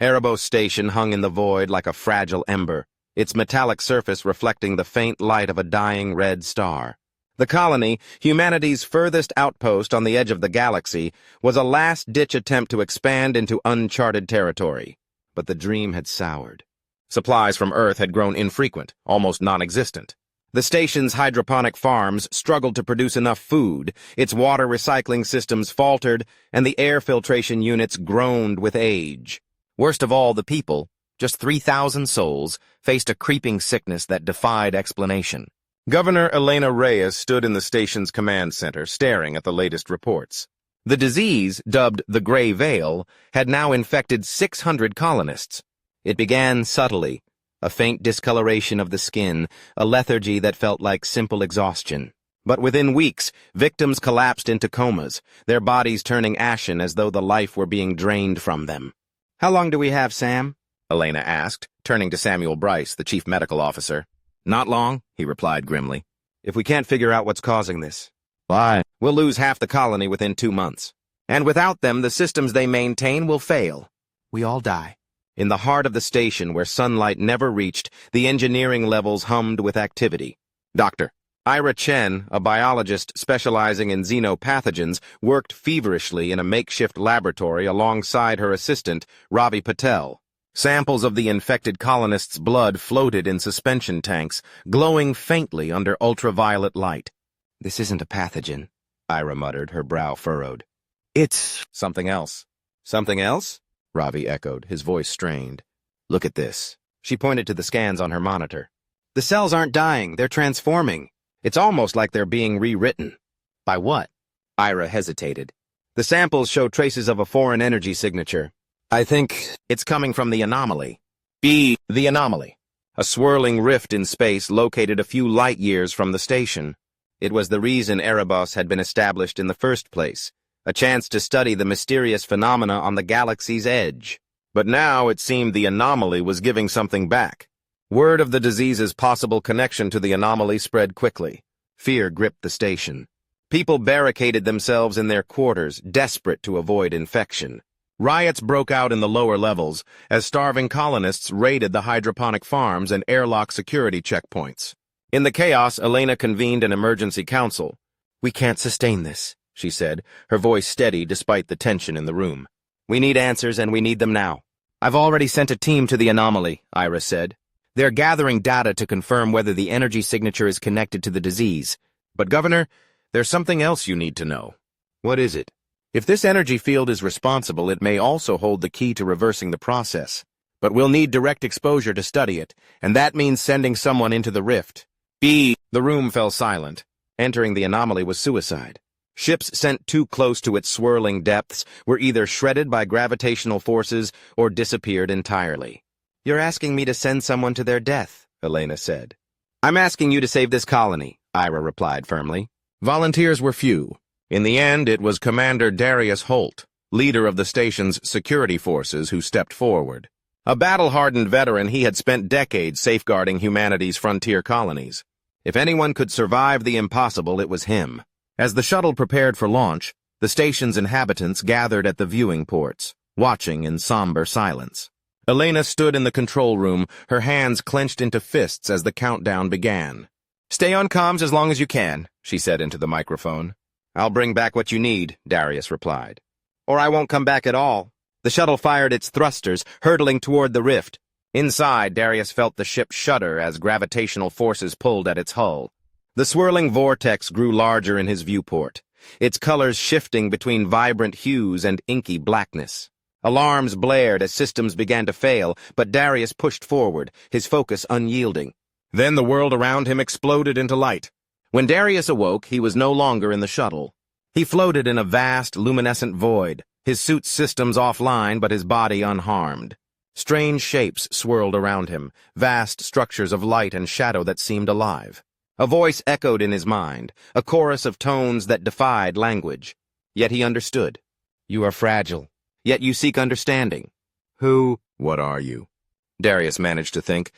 Erebos Station hung in the void like a fragile ember, its metallic surface reflecting the faint light of a dying red star. The colony, humanity's furthest outpost on the edge of the galaxy, was a last-ditch attempt to expand into uncharted territory. But the dream had soured. Supplies from Earth had grown infrequent, almost non-existent. The station's hydroponic farms struggled to produce enough food, its water recycling systems faltered, and the air filtration units groaned with age. Worst of all, the people, just 3,000 souls, faced a creeping sickness that defied explanation. Governor Elena Reyes stood in the station's command center, staring at the latest reports. The disease, dubbed the Gray Veil, had now infected 600 colonists. It began subtly, a faint discoloration of the skin, a lethargy that felt like simple exhaustion. But within weeks, victims collapsed into comas, their bodies turning ashen as though the life were being drained from them. "How long do we have, Sam?" Elena asked, turning to Samuel Bryce, the chief medical officer. "Not long," he replied grimly. "If we can't figure out what's causing this, we'll lose half the colony within 2 months. And without them, the systems they maintain will fail. We all die." In the heart of the station, where sunlight never reached, the engineering levels hummed with activity. Dr. Ira Chen, a biologist specializing in xenopathogens, worked feverishly in a makeshift laboratory alongside her assistant, Ravi Patel. Samples of the infected colonists' blood floated in suspension tanks, glowing faintly under ultraviolet light. "This isn't a pathogen," Ira muttered, her brow furrowed. "It's something else." "Something else?" Ravi echoed, his voice strained. "Look at this." She pointed to the scans on her monitor. "The cells aren't dying, they're transforming. It's almost like they're being rewritten." "By what?" Ira hesitated. "The samples show traces of a foreign energy signature. I think it's coming from the anomaly." "The anomaly." A swirling rift in space located a few light years from the station. It was the reason Erebos had been established in the first place, a chance to study the mysterious phenomena on the galaxy's edge. But now it seemed the anomaly was giving something back. Word of the disease's possible connection to the anomaly spread quickly. Fear gripped the station. People barricaded themselves in their quarters, desperate to avoid infection. Riots broke out in the lower levels as starving colonists raided the hydroponic farms and airlock security checkpoints. In the chaos, Elena convened an emergency council. "We can't sustain this," she said, her voice steady despite the tension in the room. "We need answers, and we need them now." "I've already sent a team to the anomaly," Ira said. "They're gathering data to confirm whether the energy signature is connected to the disease. But, Governor, there's something else you need to know." "What is it?" "If this energy field is responsible, it may also hold the key to reversing the process. But we'll need direct exposure to study it, and that means sending someone into the rift." The room fell silent. Entering the anomaly was suicide. Ships sent too close to its swirling depths were either shredded by gravitational forces or disappeared entirely. "You're asking me to send someone to their death," Elena said. "I'm asking you to save this colony," Ira replied firmly. Volunteers were few. In the end, it was Commander Darius Holt, leader of the station's security forces, who stepped forward. A battle-hardened veteran, he had spent decades safeguarding humanity's frontier colonies. If anyone could survive the impossible, it was him. As the shuttle prepared for launch, the station's inhabitants gathered at the viewing ports, watching in somber silence. Elena stood in the control room, her hands clenched into fists as the countdown began. "Stay on comms as long as you can," she said into the microphone. "I'll bring back what you need," Darius replied. "Or I won't come back at all." The shuttle fired its thrusters, hurtling toward the rift. Inside, Darius felt the ship shudder as gravitational forces pulled at its hull. The swirling vortex grew larger in his viewport, its colors shifting between vibrant hues and inky blackness. Alarms blared as systems began to fail, but Darius pushed forward, his focus unyielding. Then the world around him exploded into light. When Darius awoke, he was no longer in the shuttle. He floated in a vast, luminescent void, his suit's systems offline but his body unharmed. Strange shapes swirled around him, vast structures of light and shadow that seemed alive. A voice echoed in his mind, a chorus of tones that defied language. Yet he understood. "You are fragile, yet you seek understanding." What are you?" Darius managed to think,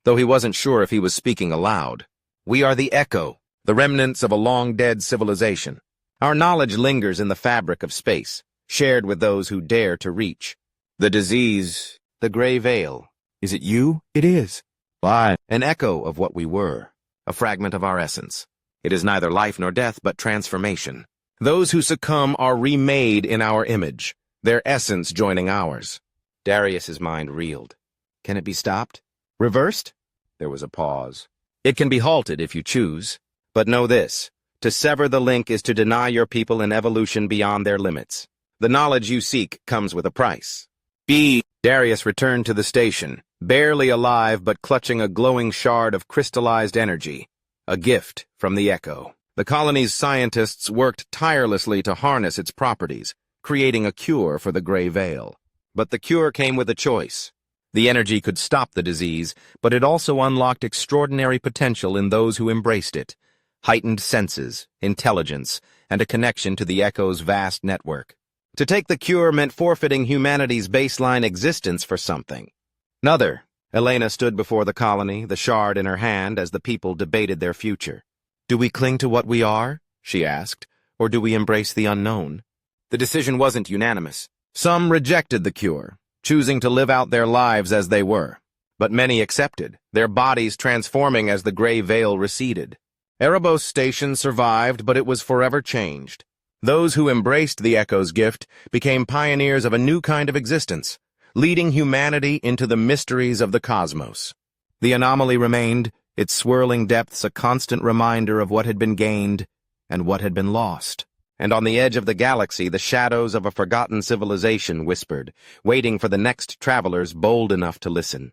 though he wasn't sure if he was speaking aloud. "We are the echo, the remnants of a long-dead civilization. Our knowledge lingers in the fabric of space, shared with those who dare to reach. The disease The Gray Veil. Is it you? It is. Why? An echo of what we were. A fragment of our essence. It is neither life nor death, but transformation. Those who succumb are remade in our image, their essence joining ours. Darius's mind reeled. Can it be stopped? Reversed? There was a pause. It can be halted if you choose. But know this. To sever the link is to deny your people an evolution beyond their limits. The knowledge you seek comes with a price. Darius returned to the station, barely alive but clutching a glowing shard of crystallized energy. A gift from the Echo. The colony's scientists worked tirelessly to harness its properties, creating a cure for the Gray Veil. But the cure came with a choice. The energy could stop the disease, but it also unlocked extraordinary potential in those who embraced it. Heightened senses, intelligence, and a connection to the Echo's vast network. To take the cure meant forfeiting humanity's baseline existence for something. Another. Elena stood before the colony, the shard in her hand, as the people debated their future. Do we cling to what we are, she asked, or do we embrace the unknown? The decision wasn't unanimous. Some rejected the cure, choosing to live out their lives as they were. But many accepted, their bodies transforming as the Gray Veil receded. Erebos Station survived, but it was forever changed. Those who embraced the Echo's gift became pioneers of a new kind of existence, leading humanity into the mysteries of the cosmos. The anomaly remained, its swirling depths a constant reminder of what had been gained and what had been lost. And on the edge of the galaxy, the shadows of a forgotten civilization whispered, waiting for the next travelers bold enough to listen.